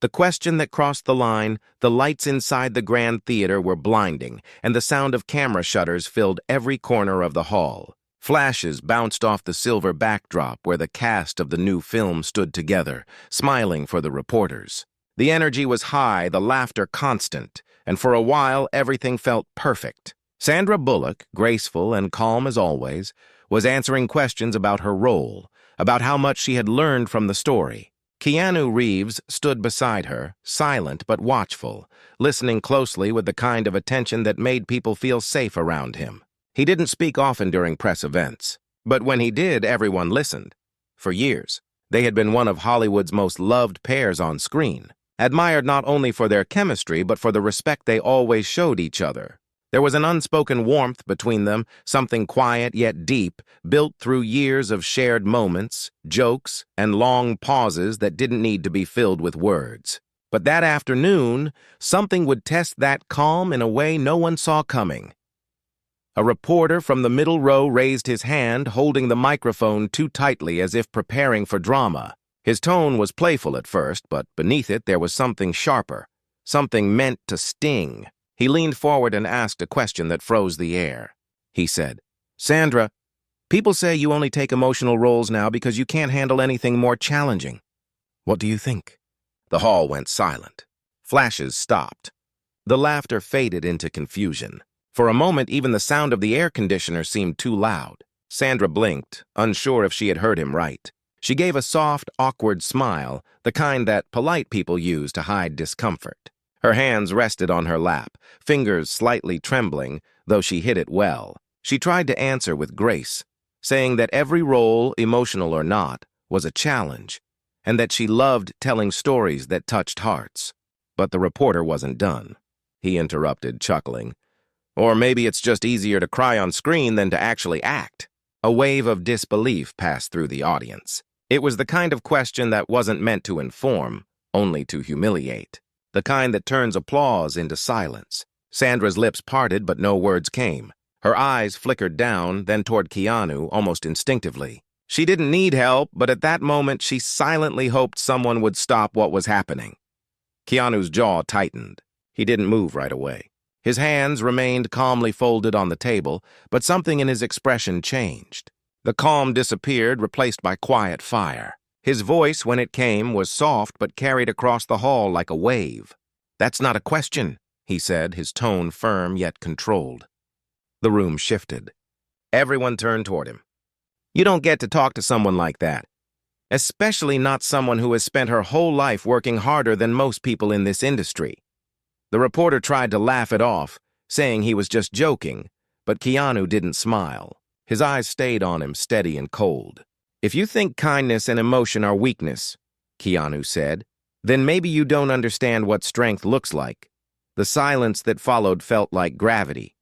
The question that crossed the line, the lights inside the Grand Theater were blinding, and the sound of camera shutters filled every corner of the hall. Flashes bounced off the silver backdrop where the cast of the new film stood together, smiling for the reporters. The energy was high, the laughter constant, and for a while everything felt perfect. Sandra Bullock, graceful and calm as always, was answering questions about her role, about how much she had learned from the story. Keanu Reeves stood beside her, silent but watchful, listening closely with the kind of attention that made people feel safe around him. He didn't speak often during press events, but when he did, everyone listened. For years, they had been one of Hollywood's most loved pairs on screen, admired not only for their chemistry but for the respect they always showed each other. There was an unspoken warmth between them, something quiet yet deep, built through years of shared moments, jokes, and long pauses that didn't need to be filled with words. But that afternoon, something would test that calm in a way no one saw coming. A reporter from the middle row raised his hand, holding the microphone too tightly as if preparing for drama. His tone was playful at first, but beneath it there was something sharper, something meant to sting. He leaned forward and asked a question that froze the air. He said, "Sandra, people say you only take emotional roles now because you can't handle anything more challenging. What do you think?" The hall went silent. Flashes stopped. The laughter faded into confusion. For a moment, even the sound of the air conditioner seemed too loud. Sandra blinked, unsure if she had heard him right. She gave a soft, awkward smile, the kind that polite people use to hide discomfort. Her hands rested on her lap, fingers slightly trembling, though she hid it well. She tried to answer with grace, saying that every role, emotional or not, was a challenge, and that she loved telling stories that touched hearts. But the reporter wasn't done. He interrupted, chuckling. "Or maybe it's just easier to cry on screen than to actually act." A wave of disbelief passed through the audience. It was the kind of question that wasn't meant to inform, only to humiliate. The kind that turns applause into silence. Sandra's lips parted, but no words came. Her eyes flickered down, then toward Keanu, almost instinctively. She didn't need help, but at that moment she silently hoped someone would stop what was happening. Keanu's jaw tightened. He didn't move right away. His hands remained calmly folded on the table, but something in his expression changed. The calm disappeared, replaced by quiet fire. His voice, when it came, was soft but carried across the hall like a wave. "That's not a question," he said, his tone firm yet controlled. The room shifted. Everyone turned toward him. "You don't get to talk to someone like that, especially not someone who has spent her whole life working harder than most people in this industry." The reporter tried to laugh it off, saying he was just joking, but Keanu didn't smile. His eyes stayed on him, steady and cold. "If you think kindness and emotion are weakness," Keanu said, "then maybe you don't understand what strength looks like." The silence that followed felt like gravity.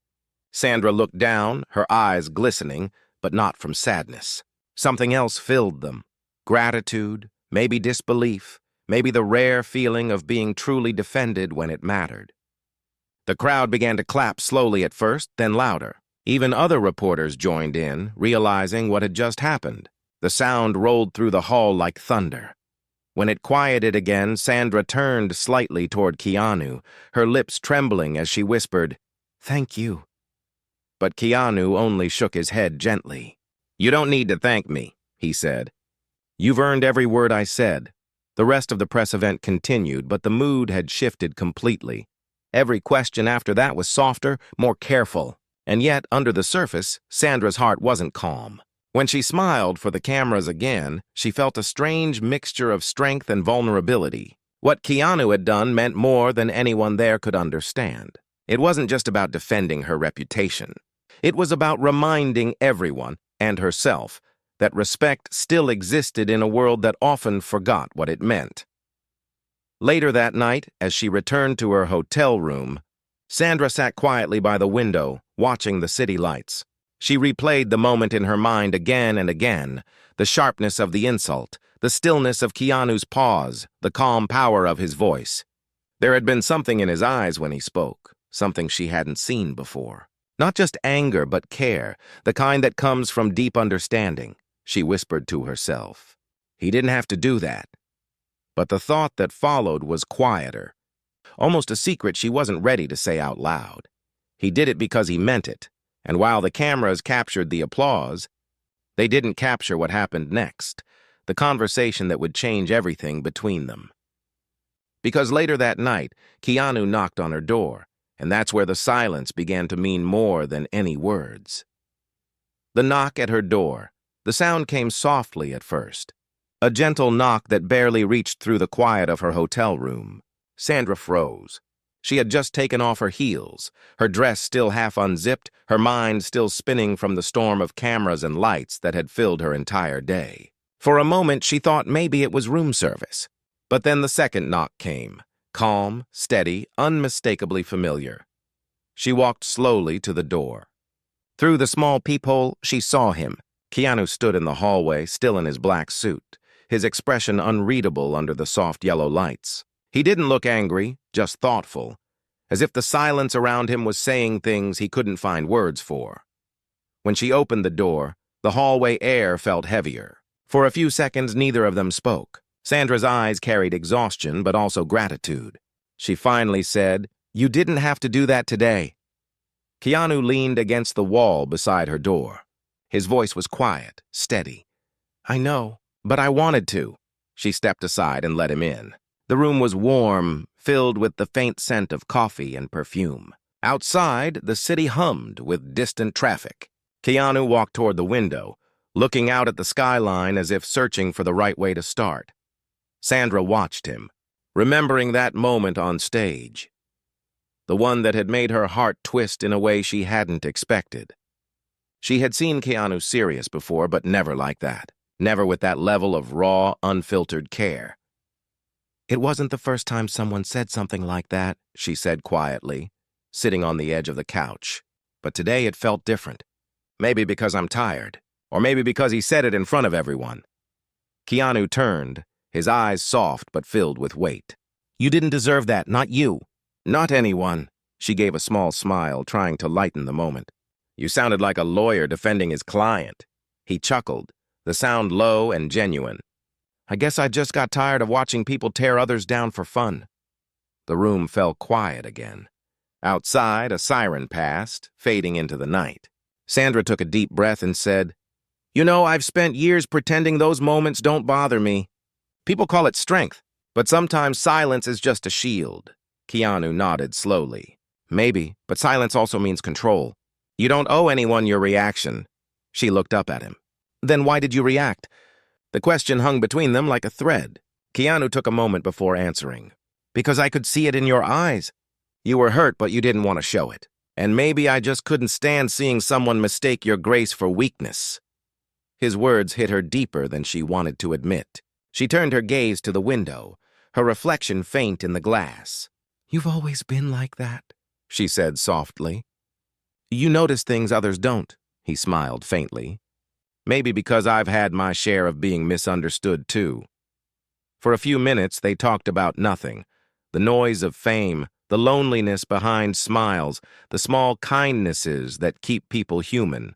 Sandra looked down, her eyes glistening, but not from sadness. Something else filled them. Gratitude, maybe disbelief, maybe the rare feeling of being truly defended when it mattered. The crowd began to clap slowly at first, then louder. Even other reporters joined in, realizing what had just happened. The sound rolled through the hall like thunder. When it quieted again, Sandra turned slightly toward Keanu, her lips trembling as she whispered, "Thank you." But Keanu only shook his head gently. "You don't need to thank me," he said. "You've earned every word I said." The rest of the press event continued, but the mood had shifted completely. Every question after that was softer, more careful. And yet, under the surface, Sandra's heart wasn't calm. When she smiled for the cameras again, she felt a strange mixture of strength and vulnerability. What Keanu had done meant more than anyone there could understand. It wasn't just about defending her reputation. It was about reminding everyone, and herself, that respect still existed in a world that often forgot what it meant. Later that night, as she returned to her hotel room, Sandra sat quietly by the window, watching the city lights. She replayed the moment in her mind again and again, the sharpness of the insult, the stillness of Keanu's pause, the calm power of his voice. There had been something in his eyes when he spoke, something she hadn't seen before. Not just anger, but care, the kind that comes from deep understanding, she whispered to herself. He didn't have to do that. But the thought that followed was quieter, almost a secret she wasn't ready to say out loud. He did it because he meant it, and while the cameras captured the applause, they didn't capture what happened next, the conversation that would change everything between them. Because later that night, Keanu knocked on her door, and that's where the silence began to mean more than any words. The knock at her door. The sound came softly at first, a gentle knock that barely reached through the quiet of her hotel room. Sandra froze. She had just taken off her heels, her dress still half unzipped, her mind still spinning from the storm of cameras and lights that had filled her entire day. For a moment, she thought maybe it was room service. But then the second knock came, calm, steady, unmistakably familiar. She walked slowly to the door. Through the small peephole, she saw him. Keanu stood in the hallway, still in his black suit, his expression unreadable under the soft yellow lights. He didn't look angry, just thoughtful, as if the silence around him was saying things he couldn't find words for. When she opened the door, the hallway air felt heavier. For a few seconds, neither of them spoke. Sandra's eyes carried exhaustion, but also gratitude. She finally said, "You didn't have to do that today." Keanu leaned against the wall beside her door. His voice was quiet, steady. "I know, but I wanted to." She stepped aside and let him in. The room was warm, filled with the faint scent of coffee and perfume. Outside, the city hummed with distant traffic. Keanu walked toward the window, looking out at the skyline as if searching for the right way to start. Sandra watched him, remembering that moment on stage, the one that had made her heart twist in a way she hadn't expected. She had seen Keanu serious before, but never like that, never with that level of raw, unfiltered care. "It wasn't the first time someone said something like that," she said quietly, sitting on the edge of the couch. "But today it felt different. Maybe because I'm tired, or maybe because he said it in front of everyone." Keanu turned, his eyes soft but filled with weight. "You didn't deserve that, not you." "Not anyone." She gave a small smile, trying to lighten the moment. "You sounded like a lawyer defending his client." He chuckled, the sound low and genuine. "I guess I just got tired of watching people tear others down for fun." The room fell quiet again. Outside, a siren passed, fading into the night. Sandra took a deep breath and said, "You know, I've spent years pretending those moments don't bother me. People call it strength, but sometimes silence is just a shield." Keanu nodded slowly. "Maybe, but silence also means control. You don't owe anyone your reaction." She looked up at him. "Then why did you react?" The question hung between them like a thread. Keanu took a moment before answering. "Because I could see it in your eyes. You were hurt, but you didn't want to show it. And maybe I just couldn't stand seeing someone mistake your grace for weakness." His words hit her deeper than she wanted to admit. She turned her gaze to the window, her reflection faint in the glass. "You've always been like that," she said softly. "You notice things others don't," he smiled faintly. "Maybe because I've had my share of being misunderstood too." For a few minutes, they talked about nothing. The noise of fame, the loneliness behind smiles, the small kindnesses that keep people human.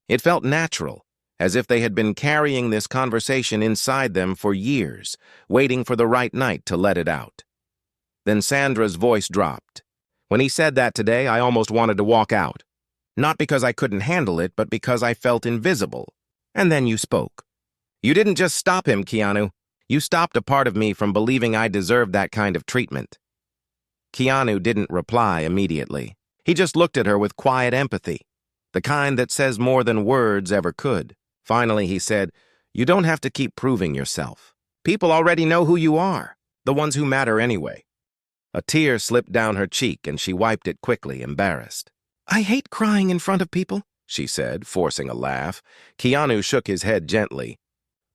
It felt natural, as if they had been carrying this conversation inside them for years, waiting for the right night to let it out. Then Sandra's voice dropped. "When he said that today, I almost wanted to walk out. Not because I couldn't handle it, but because I felt invisible. And then you spoke. You didn't just stop him, Keanu. You stopped a part of me from believing I deserved that kind of treatment." Keanu didn't reply immediately. He just looked at her with quiet empathy, the kind that says more than words ever could. Finally, he said, "You don't have to keep proving yourself. People already know who you are, the ones who matter anyway." A tear slipped down her cheek, and she wiped it quickly, embarrassed. "I hate crying in front of people," she said, forcing a laugh. Keanu shook his head gently.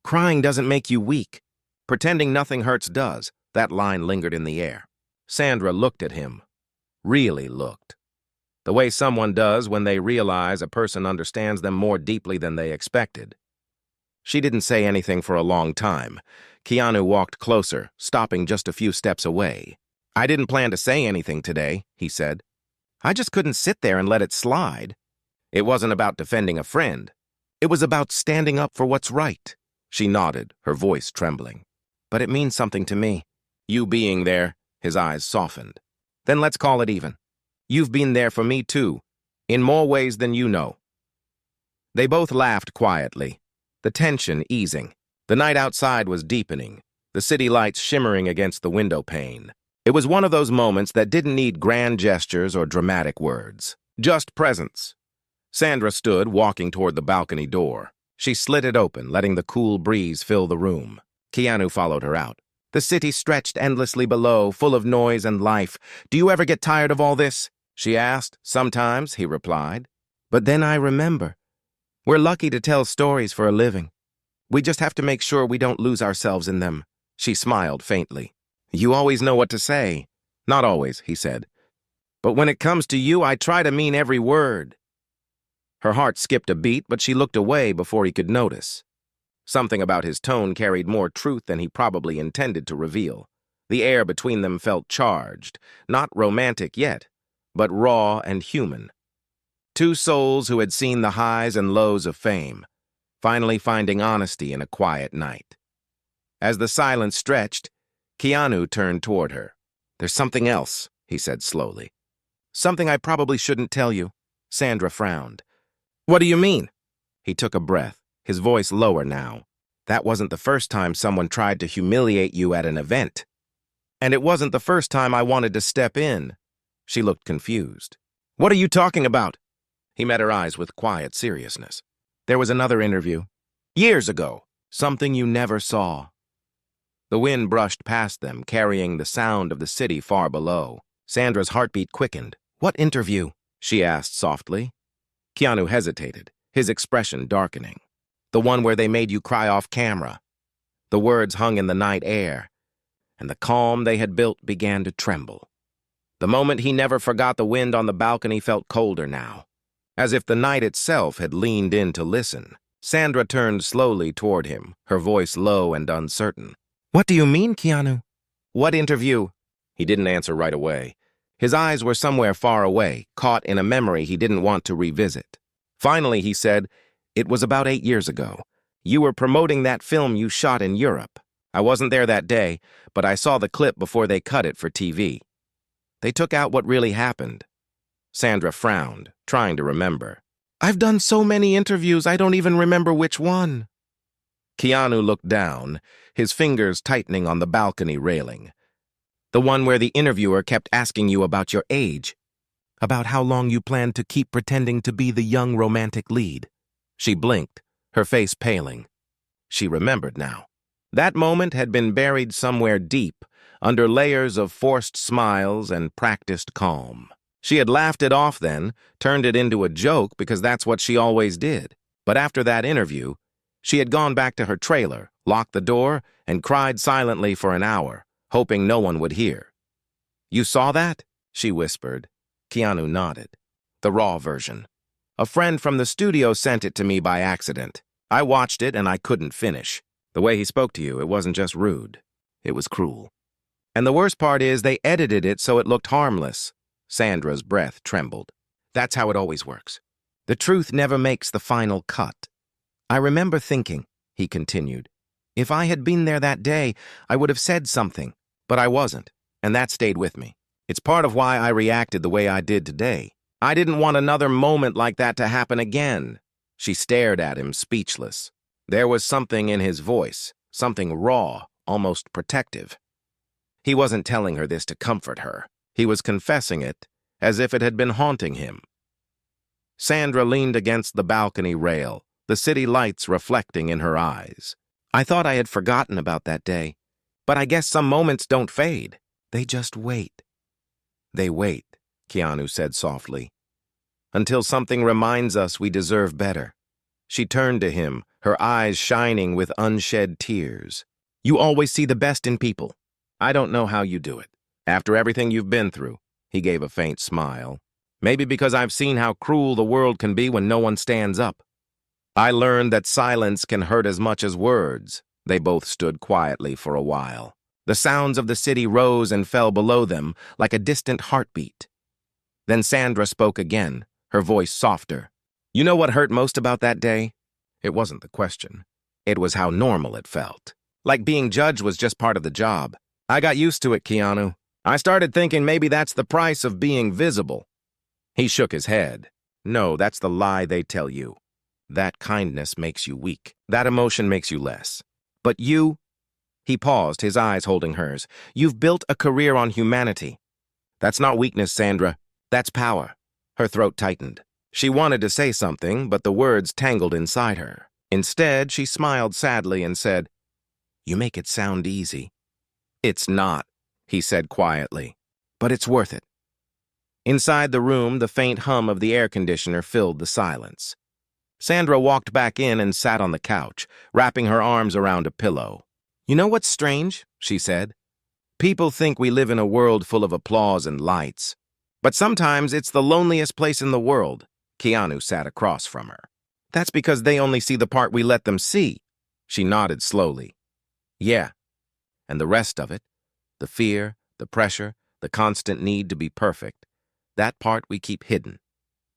"Crying doesn't make you weak. Pretending nothing hurts does." That line lingered in the air. Sandra looked at him. Really looked. The way someone does when they realize a person understands them more deeply than they expected. She didn't say anything for a long time. Keanu walked closer, stopping just a few steps away. "I didn't plan to say anything today," he said. "I just couldn't sit there and let it slide." It wasn't about defending a friend. It was about standing up for what's right. She nodded, her voice trembling. but it means something to me. You being there, his eyes softened. Then let's call it even. You've been there for me too, in more ways than you know. They both laughed quietly, the tension easing. The night outside was deepening, the city lights shimmering against the window pane. It was one of those moments that didn't need grand gestures or dramatic words, just presence. Sandra stood, walking toward the balcony door. She slid it open, letting the cool breeze fill the room. Keanu followed her out. The city stretched endlessly below, full of noise and life. Do you ever get tired of all this? She asked. Sometimes, he replied. But then I remember. We're lucky to tell stories for a living. We just have to make sure we don't lose ourselves in them. She smiled faintly. You always know what to say. Not always, he said. But when it comes to you, I try to mean every word. Her heart skipped a beat, but she looked away before he could notice. Something about his tone carried more truth than he probably intended to reveal. The air between them felt charged, not romantic yet, but raw and human. Two souls who had seen the highs and lows of fame, finally finding honesty in a quiet night. As the silence stretched, Keanu turned toward her. There's something else, he said slowly. Something I probably shouldn't tell you. Sandra frowned. What do you mean? He took a breath, his voice lower now. That wasn't the first time someone tried to humiliate you at an event. And it wasn't the first time I wanted to step in. She looked confused. What are you talking about? He met her eyes with quiet seriousness. There was another interview. Years ago. Something you never saw. The wind brushed past them, carrying the sound of the city far below. Sandra's heartbeat quickened. What interview? She asked softly. Keanu hesitated, his expression darkening. The one where they made you cry off camera. The words hung in the night air, and the calm they had built began to tremble. The moment he never forgot, the wind on the balcony felt colder now, as if the night itself had leaned in to listen. Sandra turned slowly toward him, her voice low and uncertain. What do you mean, Keanu? What interview? He didn't answer right away. His eyes were somewhere far away, caught in a memory he didn't want to revisit. Finally, he said, It was about 8 years ago. You were promoting that film you shot in Europe. I wasn't there that day, but I saw the clip before they cut it for TV. They took out what really happened. Sandra frowned, trying to remember. I've done so many interviews, I don't even remember which one. Keanu looked down, his fingers tightening on the balcony railing. The one where the interviewer kept asking you about your age, about how long you planned to keep pretending to be the young romantic lead. She blinked, her face paling. She remembered now. That moment had been buried somewhere deep, under layers of forced smiles and practiced calm. She had laughed it off then, turned it into a joke because that's what she always did. But after that interview, she had gone back to her trailer, locked the door, and cried silently for an hour, hoping no one would hear. You saw that? She whispered. Keanu nodded. The raw version. A friend from the studio sent it to me by accident. I watched it and I couldn't finish. The way he spoke to you, it wasn't just rude. It was cruel. And the worst part is they edited it so it looked harmless. Sandra's breath trembled. That's how it always works. The truth never makes the final cut. I remember thinking, he continued, if I had been there that day, I would have said something, but I wasn't, and that stayed with me. It's part of why I reacted the way I did today. I didn't want another moment like that to happen again. She stared at him, speechless. There was something in his voice, something raw, almost protective. He wasn't telling her this to comfort her. He was confessing it, as if it had been haunting him. Sandra leaned against the balcony rail, the city lights reflecting in her eyes. I thought I had forgotten about that day, but I guess some moments don't fade. They just wait. They wait, Keanu said softly, until something reminds us we deserve better. She turned to him, her eyes shining with unshed tears. You always see the best in people. I don't know how you do it. After everything you've been through, he gave a faint smile. Maybe because I've seen how cruel the world can be when no one stands up. I learned that silence can hurt as much as words. They both stood quietly for a while. The sounds of the city rose and fell below them like a distant heartbeat. Then Sandra spoke again, her voice softer. You know what hurt most about that day? It wasn't the question. It was how normal it felt. Like being judged was just part of the job. I got used to it, Keanu. I started thinking maybe that's the price of being visible. He shook his head. No, that's the lie they tell you. That kindness makes you weak. That emotion makes you less. But you, he paused, his eyes holding hers. You've built a career on humanity. That's not weakness, Sandra. That's power. Her throat tightened. She wanted to say something, but the words tangled inside her. Instead, she smiled sadly and said, "You make it sound easy." "It's not," he said quietly, "but it's worth it." Inside the room, the faint hum of the air conditioner filled the silence. Sandra walked back in and sat on the couch, wrapping her arms around a pillow. "You know what's strange?" she said. "People think we live in a world full of applause and lights. But sometimes it's the loneliest place in the world." Keanu sat across from her. "That's because they only see the part we let them see." She nodded slowly. "Yeah, and the rest of it, the fear, the pressure, the constant need to be perfect, that part we keep hidden."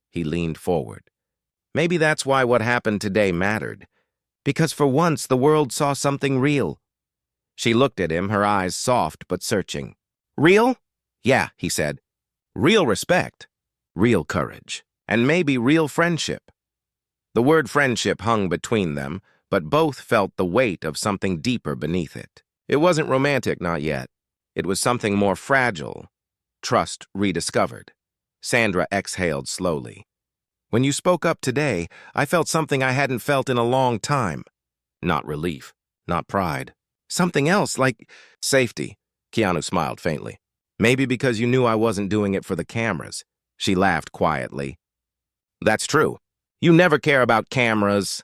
He leaned forward. "Maybe that's why what happened today mattered. Because for once the world saw something real." She looked at him, her eyes soft but searching. "Real?" "Yeah," he said. "Real respect, real courage, and maybe real friendship." The word friendship hung between them, but both felt the weight of something deeper beneath it. It wasn't romantic, not yet. It was something more fragile. Trust rediscovered. Sandra exhaled slowly. "When you spoke up today, I felt something I hadn't felt in a long time. Not relief, not pride. Something else, like safety." Keanu smiled faintly. "Maybe because you knew I wasn't doing it for the cameras." She laughed quietly. "That's true. You never care about cameras."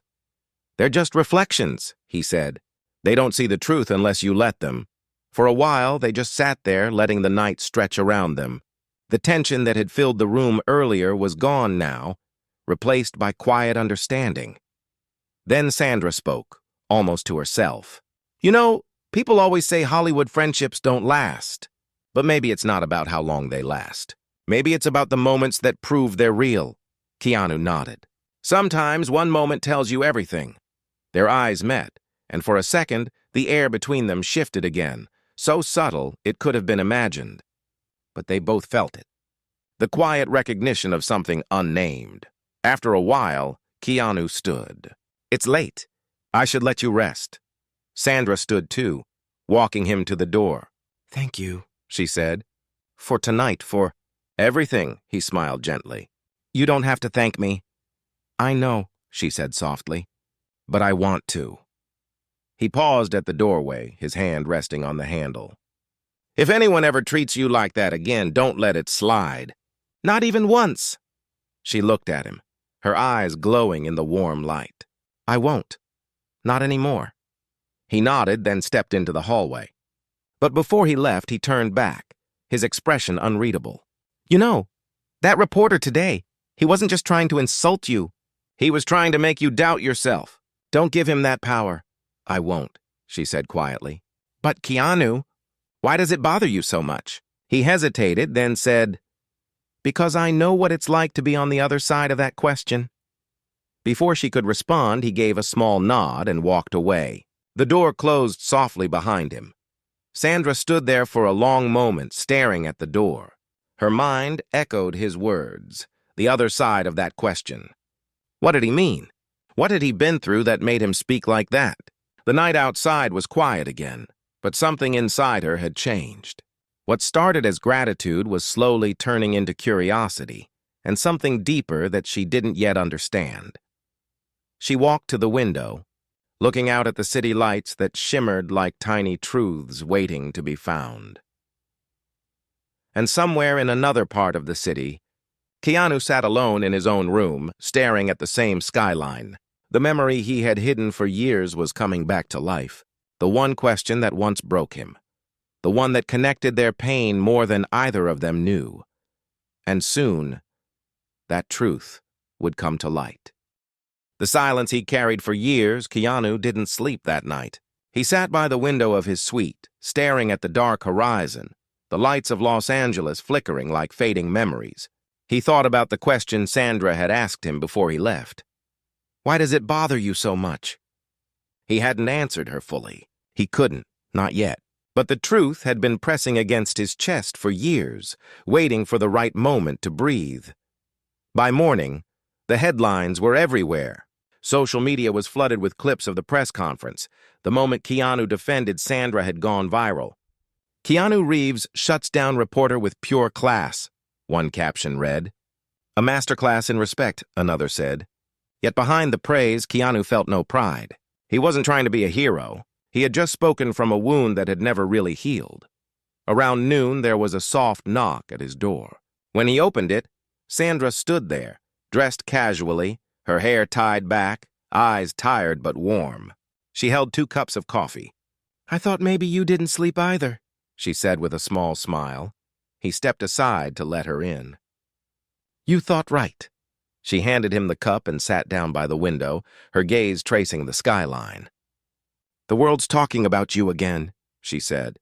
"They're just reflections," he said. "They don't see the truth unless you let them." For a while, they just sat there, letting the night stretch around them. The tension that had filled the room earlier was gone now, replaced by quiet understanding. Then Sandra spoke, almost to herself. "You know, people always say Hollywood friendships don't last. But maybe it's not about how long they last. Maybe it's about the moments that prove they're real." Keanu nodded. "Sometimes one moment tells you everything." Their eyes met, and for a second, the air between them shifted again, so subtle it could have been imagined. But they both felt it. The quiet recognition of something unnamed. After a while, Keanu stood. "It's late. I should let you rest." Sandra stood too, walking him to the door. "Thank you," she said. "For tonight, for everything," he smiled gently. "You don't have to thank me." "I know," she said softly, "but I want to." He paused at the doorway, his hand resting on the handle. "If anyone ever treats you like that again, don't let it slide. Not even once." She looked at him, her eyes glowing in the warm light. "I won't. Not anymore." He nodded, then stepped into the hallway. But before he left, he turned back, his expression unreadable. "You know, that reporter today, he wasn't just trying to insult you. He was trying to make you doubt yourself. Don't give him that power." "I won't," she said quietly. "But Keanu, why does it bother you so much?" He hesitated, then said, "Because I know what it's like to be on the other side of that question." Before she could respond, he gave a small nod and walked away. The door closed softly behind him. Sandra stood there for a long moment, staring at the door. Her mind echoed his words, the other side of that question. What did he mean? What had he been through that made him speak like that? The night outside was quiet again, but something inside her had changed. What started as gratitude was slowly turning into curiosity, and something deeper that she didn't yet understand. She walked to the window, looking out at the city lights that shimmered like tiny truths waiting to be found. And somewhere in another part of the city, Keanu sat alone in his own room, staring at the same skyline. The memory he had hidden for years was coming back to life. The one question that once broke him. The one that connected their pain more than either of them knew. And soon, that truth would come to light. The silence he carried for years, Keanu didn't sleep that night. He sat by the window of his suite, staring at the dark horizon, the lights of Los Angeles flickering like fading memories. He thought about the question Sandra had asked him before he left. "Why does it bother you so much?" He hadn't answered her fully. He couldn't, not yet. But the truth had been pressing against his chest for years, waiting for the right moment to breathe. By morning, the headlines were everywhere. Social media was flooded with clips of the press conference. The moment Keanu defended Sandra had gone viral. "Keanu Reeves shuts down reporter with pure class," one caption read. "A masterclass in respect," another said. Yet behind the praise, Keanu felt no pride. He wasn't trying to be a hero. He had just spoken from a wound that had never really healed. Around noon, there was a soft knock at his door. When he opened it, Sandra stood there, dressed casually, her hair tied back, eyes tired but warm. She held 2 cups of coffee. "I thought maybe you didn't sleep either," she said with a small smile. He stepped aside to let her in. "You thought right." She handed him the cup and sat down by the window, her gaze tracing the skyline. "The world's talking about you again," she said.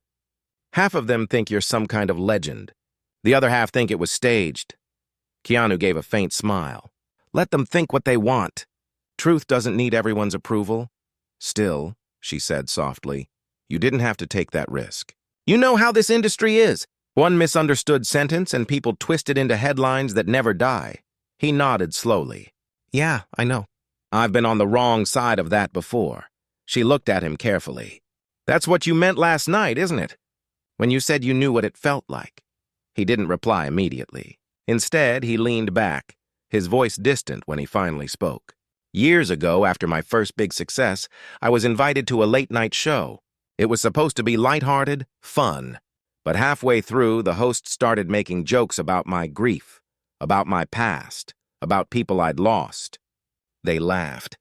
"Half of them think you're some kind of legend. The other half think it was staged." Keanu gave a faint smile. "Let them think what they want. Truth doesn't need everyone's approval." "Still," she said softly, "you didn't have to take that risk. You know how this industry is. One misunderstood sentence and people twist it into headlines that never die." He nodded slowly. "Yeah, I know. I've been on the wrong side of that before." She looked at him carefully. "That's what you meant last night, isn't it? When you said you knew what it felt like." He didn't reply immediately. Instead, he leaned back, his voice distant when he finally spoke. "Years ago, after my first big success, I was invited to a late-night show. It was supposed to be lighthearted, fun. But halfway through, the host started making jokes about my grief, about my past, about people I'd lost." They laughed.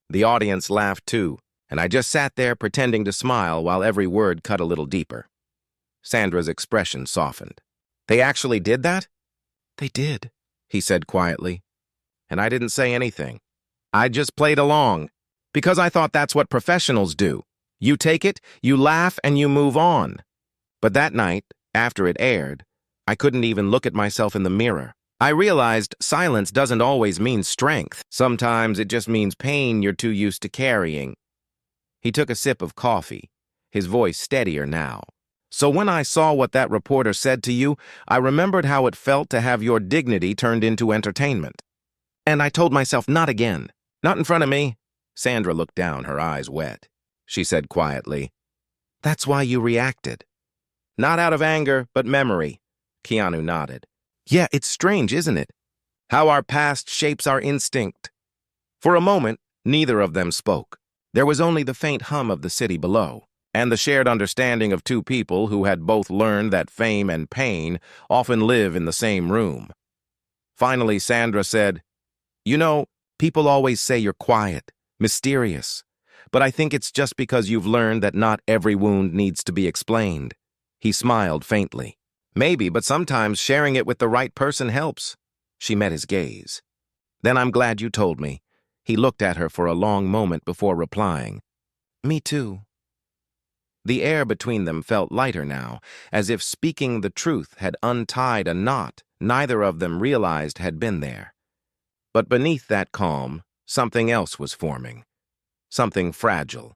The audience laughed too, and I just sat there pretending to smile while every word cut a little deeper. Sandra's expression softened. "They actually did that?" "They did," he said quietly. "And I didn't say anything. I just played along, because I thought that's what professionals do. You take it, you laugh, and you move on." But that night, after it aired, I couldn't even look at myself in the mirror. I realized silence doesn't always mean strength. Sometimes it just means pain you're too used to carrying. He took a sip of coffee, his voice steadier now. "So when I saw what that reporter said to you, I remembered how it felt to have your dignity turned into entertainment. And I told myself, not again. Not in front of me." Sandra looked down, her eyes wet. She said quietly, "That's why you reacted." "Not out of anger, but memory." Keanu nodded. "Yeah, it's strange, isn't it? How our past shapes our instinct." For a moment, neither of them spoke. There was only the faint hum of the city below, and the shared understanding of 2 people who had both learned that fame and pain often live in the same room. Finally, Sandra said, "You know, people always say you're quiet, mysterious, but I think it's just because you've learned that not every wound needs to be explained." He smiled faintly. "Maybe, but sometimes sharing it with the right person helps." She met his gaze. "Then I'm glad you told me." He looked at her for a long moment before replying, "Me too." The air between them felt lighter now, as if speaking the truth had untied a knot neither of them realized had been there. But beneath that calm, something else was forming. Something fragile.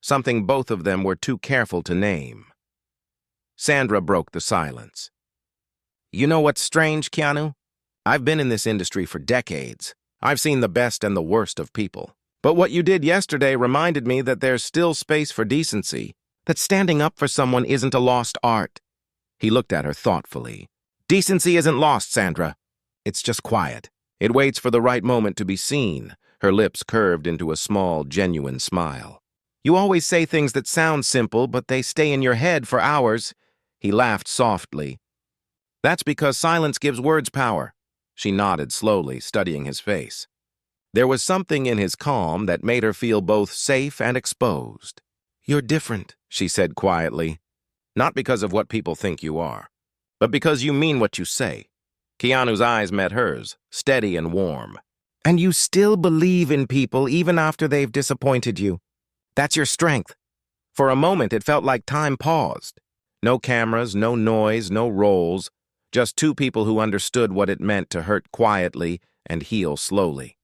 Something both of them were too careful to name. Sandra broke the silence. "You know what's strange, Keanu? I've been in this industry for decades. I've seen the best and the worst of people. But what you did yesterday reminded me that there's still space for decency, that standing up for someone isn't a lost art." He looked at her thoughtfully. "Decency isn't lost, Sandra. It's just quiet. It waits for the right moment to be seen." Her lips curved into a small, genuine smile. "You always say things that sound simple, but they stay in your head for hours." He laughed softly. "That's because silence gives words power." She nodded slowly, studying his face. There was something in his calm that made her feel both safe and exposed. "You're different," she said quietly. "Not because of what people think you are, but because you mean what you say." Keanu's eyes met hers, steady and warm. "And you still believe in people even after they've disappointed you. That's your strength." For a moment, it felt like time paused. No cameras, no noise, no roles, just 2 people who understood what it meant to hurt quietly and heal slowly.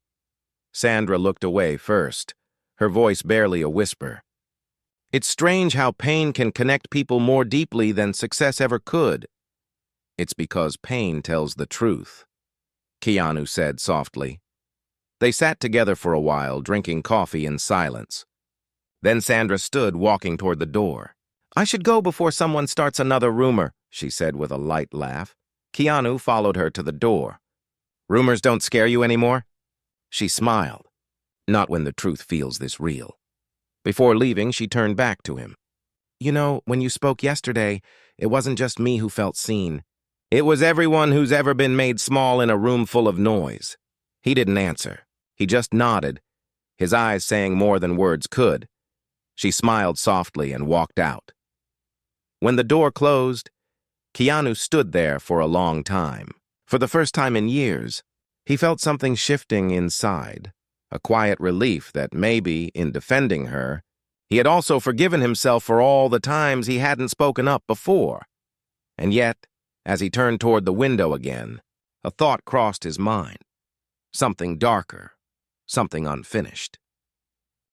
Sandra looked away first, her voice barely a whisper. It's strange how pain can connect people more deeply than success ever could. It's because pain tells the truth, Keanu said softly. They sat together for a while, drinking coffee in silence. Then Sandra stood, walking toward the door. I should go before someone starts another rumor, she said with a light laugh. Keanu followed her to the door. Rumors don't scare you anymore? She smiled. Not when the truth feels this real. Before leaving, she turned back to him. You know, when you spoke yesterday, it wasn't just me who felt seen. It was everyone who's ever been made small in a room full of noise. He didn't answer. He just nodded, his eyes saying more than words could. She smiled softly and walked out. When the door closed, Keanu stood there for a long time. For the first time in years, he felt something shifting inside, a quiet relief that maybe, in defending her, he had also forgiven himself for all the times he hadn't spoken up before. And yet, as he turned toward the window again, a thought crossed his mind. Something darker, something unfinished.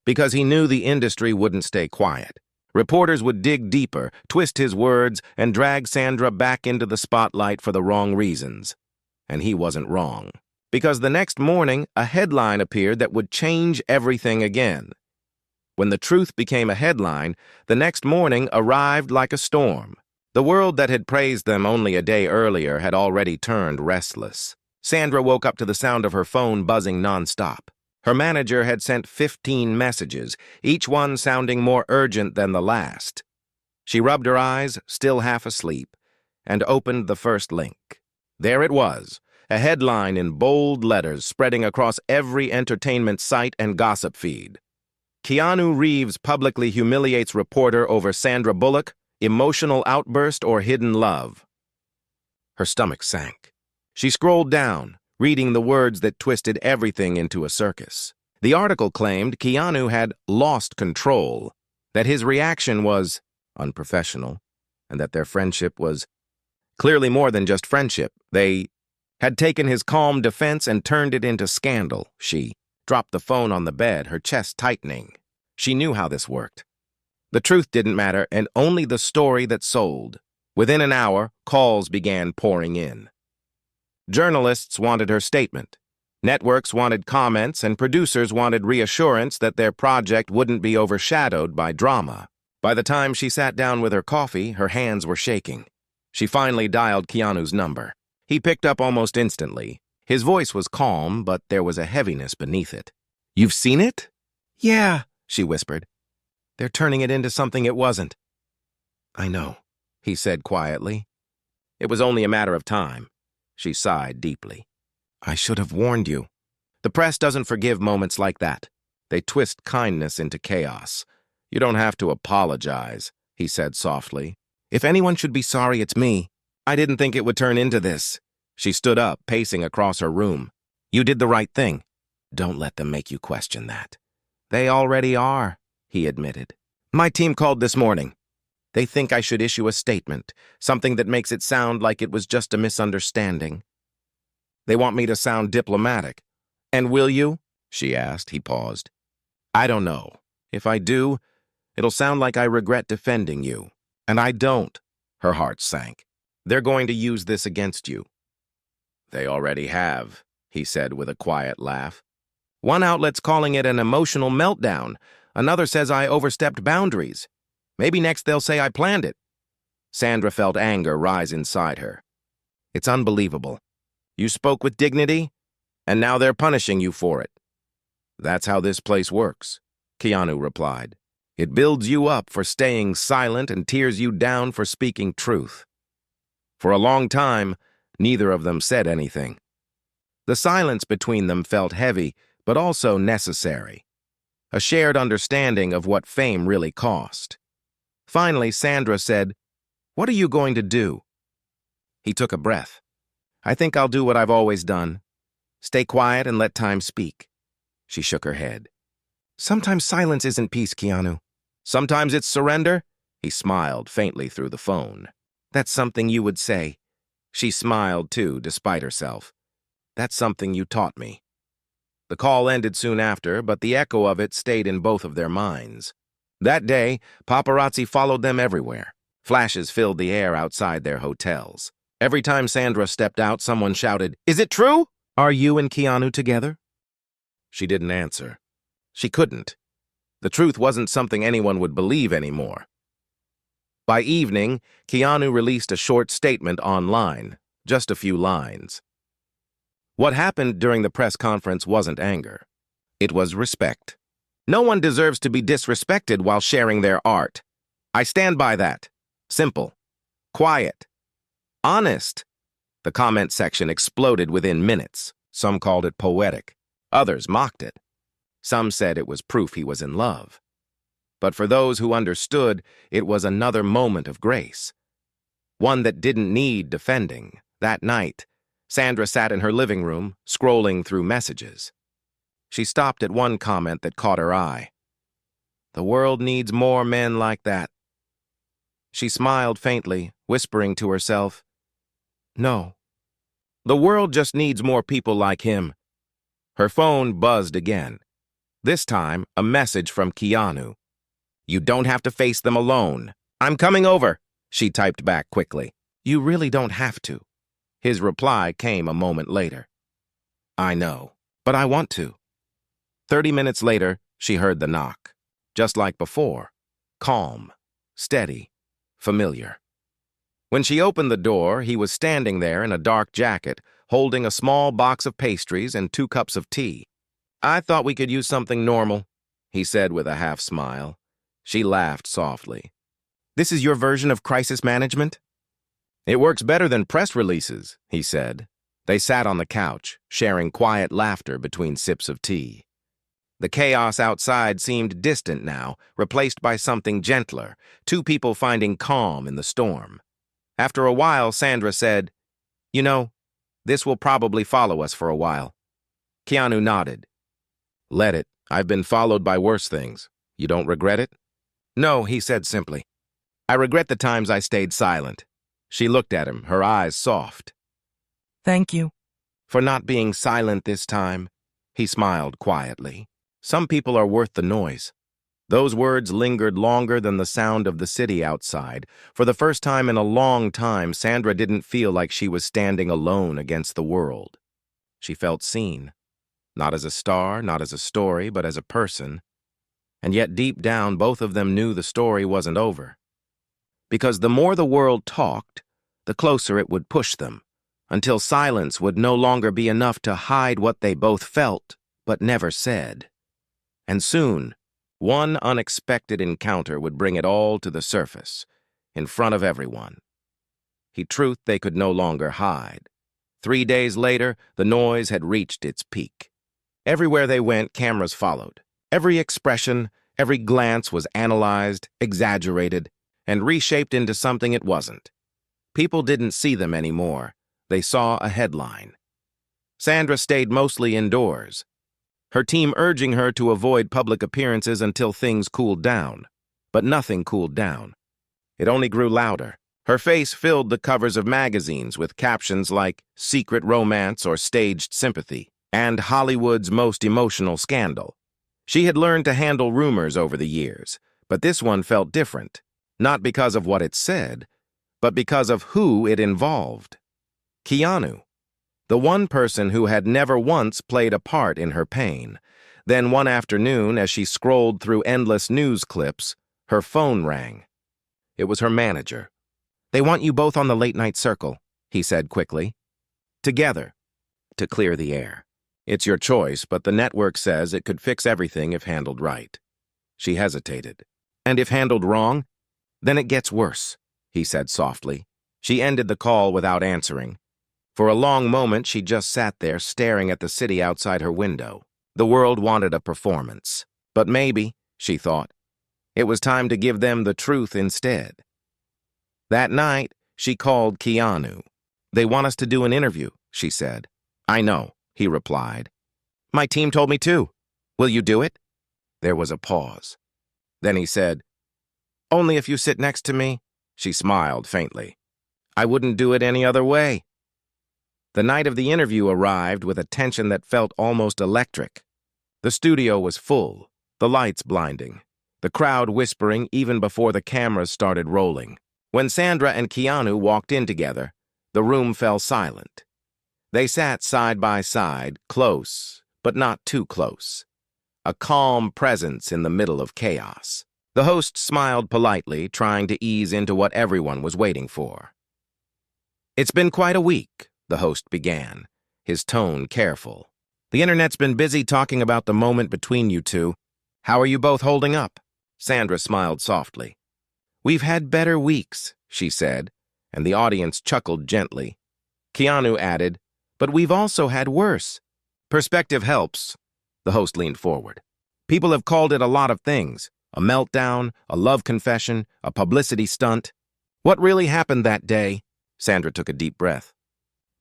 Because he knew the industry wouldn't stay quiet. Reporters would dig deeper, twist his words, and drag Sandra back into the spotlight for the wrong reasons. And he wasn't wrong. Because the next morning, a headline appeared that would change everything again. When the truth became a headline, the next morning arrived like a storm. The world that had praised them only a day earlier had already turned restless. Sandra woke up to the sound of her phone buzzing nonstop. Her manager had sent 15 messages, each one sounding more urgent than the last. She rubbed her eyes, still half asleep, and opened the first link. There it was, a headline in bold letters spreading across every entertainment site and gossip feed. Keanu Reeves publicly humiliates reporter over Sandra Bullock, emotional outburst or hidden love. Her stomach sank. She scrolled down, reading the words that twisted everything into a circus. The article claimed Keanu had lost control, that his reaction was unprofessional, and that their friendship was clearly more than just friendship. They had taken his calm defense and turned it into scandal. She dropped the phone on the bed, her chest tightening. She knew how this worked. The truth didn't matter, and only the story that sold. Within an hour, calls began pouring in. Journalists wanted her statement. Networks wanted comments, and producers wanted reassurance that their project wouldn't be overshadowed by drama. By the time she sat down with her coffee, her hands were shaking. She finally dialed Keanu's number. He picked up almost instantly. His voice was calm, but there was a heaviness beneath it. You've seen it? Yeah, she whispered. They're turning it into something it wasn't. I know, he said quietly. It was only a matter of time. She sighed deeply. I should have warned you. The press doesn't forgive moments like that. They twist kindness into chaos. You don't have to apologize, he said softly. If anyone should be sorry, it's me. I didn't think it would turn into this. She stood up, pacing across her room. You did the right thing. Don't let them make you question that. They already are, he admitted. My team called this morning. They think I should issue a statement, something that makes it sound like it was just a misunderstanding. They want me to sound diplomatic. And will you? She asked. He paused. I don't know. If I do, it'll sound like I regret defending you. And I don't. Her heart sank. They're going to use this against you. They already have, he said with a quiet laugh. One outlet's calling it an emotional meltdown. Another says I overstepped boundaries. Maybe next they'll say I planned it. Sandra felt anger rise inside her. It's unbelievable. You spoke with dignity, and now they're punishing you for it. That's how this place works, Keanu replied. It builds you up for staying silent and tears you down for speaking truth. For a long time, neither of them said anything. The silence between them felt heavy, but also necessary. A shared understanding of what fame really cost. Finally, Sandra said, What are you going to do? He took a breath. I think I'll do what I've always done. Stay quiet and let time speak. She shook her head. Sometimes silence isn't peace, Keanu. Sometimes it's surrender. He smiled faintly through the phone. That's something you would say. She smiled too, despite herself. That's something you taught me. The call ended soon after, but the echo of it stayed in both of their minds. That day, paparazzi followed them everywhere. Flashes filled the air outside their hotels. Every time Sandra stepped out, someone shouted, "Is it true? Are you and Keanu together?" She didn't answer. She couldn't. The truth wasn't something anyone would believe anymore. By evening, Keanu released a short statement online, just a few lines. What happened during the press conference wasn't anger. It was respect. No one deserves to be disrespected while sharing their art. I stand by that. Simple. Quiet. Honest. The comment section exploded within minutes. Some called it poetic. Others mocked it. Some said it was proof he was in love. But for those who understood, it was another moment of grace. One that didn't need defending. That night, Sandra sat in her living room, scrolling through messages. She stopped at one comment that caught her eye. "The world needs more men like that." She smiled faintly, whispering to herself, "No. The world just needs more people like him." Her phone buzzed again. This time, a message from Keanu. "You don't have to face them alone. I'm coming over," she typed back quickly. "You really don't have to." His reply came a moment later. "I know, but I want to." 30 minutes later, she heard the knock. Just like before. Calm, steady, familiar. When she opened the door, he was standing there in a dark jacket, holding a small box of pastries and 2 cups of tea. "I thought we could use something normal," he said with a half smile. She laughed softly. "This is your version of crisis management?" "It works better than press releases," he said. They sat on the couch, sharing quiet laughter between sips of tea. The chaos outside seemed distant now, replaced by something gentler, 2 people finding calm in the storm. After a while, Sandra said, "You know, this will probably follow us for a while." Keanu nodded. "Let it. I've been followed by worse things. You don't regret it?" "No," he said simply. "I regret the times I stayed silent." She looked at him, her eyes soft. Thank you. "For not being silent this time," he smiled quietly. "Some people are worth the noise." Those words lingered longer than the sound of the city outside. For the first time in a long time, Sandra didn't feel like she was standing alone against the world. She felt seen. Not as a star, not as a story, but as a person. And yet deep down, both of them knew the story wasn't over. Because the more the world talked, the closer it would push them, until silence would no longer be enough to hide what they both felt, but never said. And soon, one unexpected encounter would bring it all to the surface, in front of everyone. A truth they could no longer hide. 3 days later, the noise had reached its peak. Everywhere they went, cameras followed. Every expression, every glance was analyzed, exaggerated, and reshaped into something it wasn't. People didn't see them anymore. They saw a headline. Sandra stayed mostly indoors, her team urging her to avoid public appearances until things cooled down. But nothing cooled down. It only grew louder. Her face filled the covers of magazines with captions like "Secret Romance" or "Staged Sympathy" and "Hollywood's Most Emotional Scandal." She had learned to handle rumors over the years, but this one felt different, not because of what it said, but because of who it involved. Keanu. The one person who had never once played a part in her pain. Then one afternoon, as she scrolled through endless news clips, her phone rang. It was her manager. "They want you both on the late-night circle," he said quickly. "Together, to clear the air. It's your choice, but the network says it could fix everything if handled right." She hesitated. "And if handled wrong? Then it gets worse," he said softly. She ended the call without answering. For a long moment, she just sat there staring at the city outside her window. The world wanted a performance. But maybe, she thought, it was time to give them the truth instead. That night, she called Keanu. "They want us to do an interview," she said. "I know," he replied. "My team told me to. Will you do it?" There was a pause. Then he said, "Only if you sit next to me." She smiled faintly. "I wouldn't do it any other way." The night of the interview arrived with a tension that felt almost electric. The studio was full, the lights blinding. the crowd whispering even before the cameras started rolling. When Sandra and Keanu walked in together, the room fell silent. They sat side by side, close, but not too close. A calm presence in the middle of chaos. The host smiled politely, trying to ease into what everyone was waiting for. "It's been quite a week," the host began, his tone careful. "The internet's been busy talking about the moment between you two. How are you both holding up?" Sandra smiled softly. "We've had better weeks," she said, and the audience chuckled gently. Keanu added, "But we've also had worse." "Perspective helps." The host leaned forward. "People have called it a lot of things. A meltdown, a love confession, a publicity stunt. What really happened that day?" Sandra took a deep breath.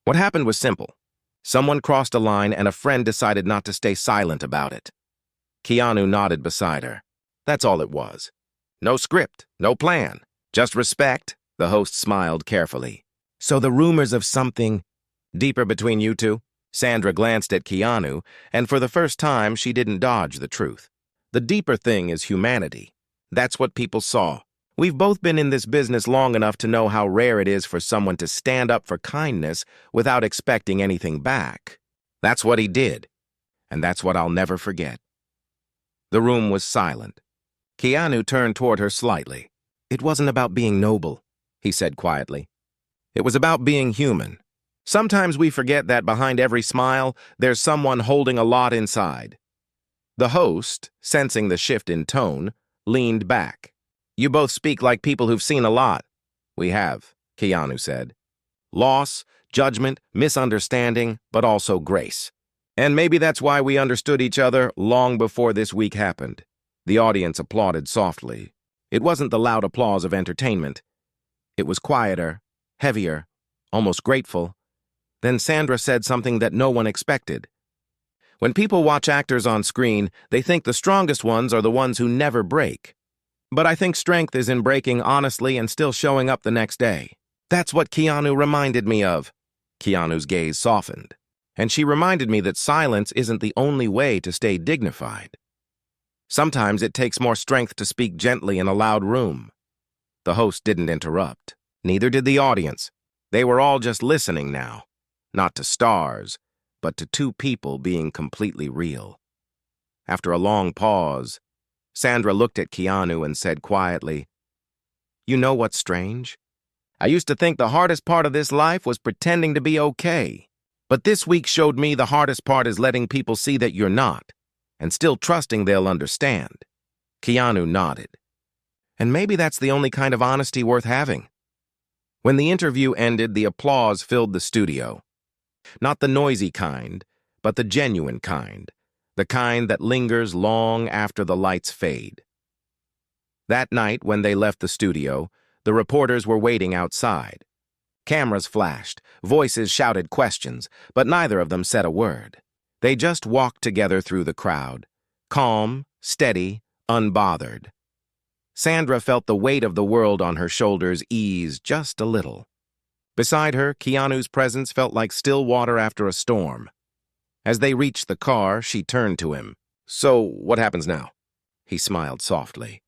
"What happened was simple. Someone crossed a line and a friend decided not to stay silent about it." Keanu nodded beside her. That's all it was. No script, no plan, just respect, the host smiled carefully. "So the rumors of something deeper between you two?" Sandra glanced at Keanu, and for the first time she didn't dodge the truth. "The deeper thing is humanity. That's what people saw. We've both been in this business long enough to know how rare it is for someone to stand up for kindness without expecting anything back. That's what he did, and that's what I'll never forget." The room was silent. Keanu turned toward her slightly. "It wasn't about being noble," he said quietly. "It was about being human. Sometimes we forget that behind every smile, there's someone holding a lot inside." The host, sensing the shift in tone, leaned back. "You both speak like people who've seen a lot." "We have," Keanu said. "Loss, judgment, misunderstanding, but also grace. And maybe that's why we understood each other long before this week happened." The audience applauded softly. It wasn't the loud applause of entertainment. It was quieter, heavier, almost grateful. Then Sandra said something that no one expected. "When people watch actors on screen, they think the strongest ones are the ones who never break. But I think strength is in breaking honestly and still showing up the next day. That's what Keanu reminded me of." Keanu's gaze softened. "And she reminded me that silence isn't the only way to stay dignified. Sometimes it takes more strength to speak gently in a loud room." The host didn't interrupt. Neither did the audience. They were all just listening now. Not to stars, but to two people being completely real. After a long pause, Sandra looked at Keanu and said quietly, "You know what's strange? I used to think the hardest part of this life was pretending to be okay. But this week showed me the hardest part is letting people see that you're not, and still trusting they'll understand." Keanu nodded. "And maybe that's the only kind of honesty worth having." When the interview ended, the applause filled the studio. Not the noisy kind, but the genuine kind. The kind that lingers long after the lights fade. That night, when they left the studio, the reporters were waiting outside. Cameras flashed, voices shouted questions, but neither of them said a word. They just walked together through the crowd, calm, steady, unbothered. Sandra felt the weight of the world on her shoulders ease just a little. Beside her, Keanu's presence felt like still water after a storm. As they reached the car, she turned to him. "So, what happens now?" He smiled softly.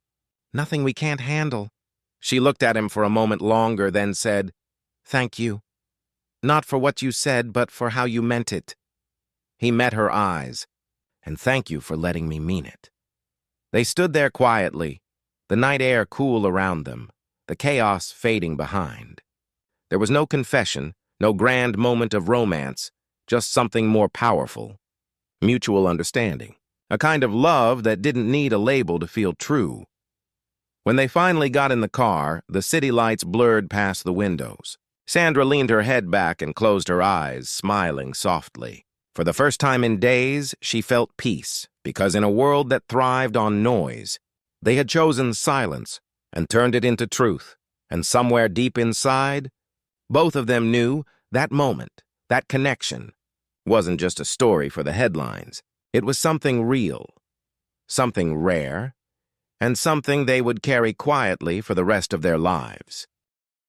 "Nothing we can't handle." She looked at him for a moment longer, then said, "Thank you. Not for what you said, but for how you meant it." He met her eyes. "And thank you for letting me mean it." They stood there quietly, the night air cool around them, the chaos fading behind. There was no confession, no grand moment of romance, just something more powerful. Mutual understanding. A kind of love that didn't need a label to feel true. When they finally got in the car, the city lights blurred past the windows. Sandra leaned her head back and closed her eyes, smiling softly. For the first time in days, she felt peace, because in a world that thrived on noise, they had chosen silence and turned it into truth. And somewhere deep inside, both of them knew that moment, that connection, wasn't just a story for the headlines. It was something real, something rare, and something they would carry quietly for the rest of their lives.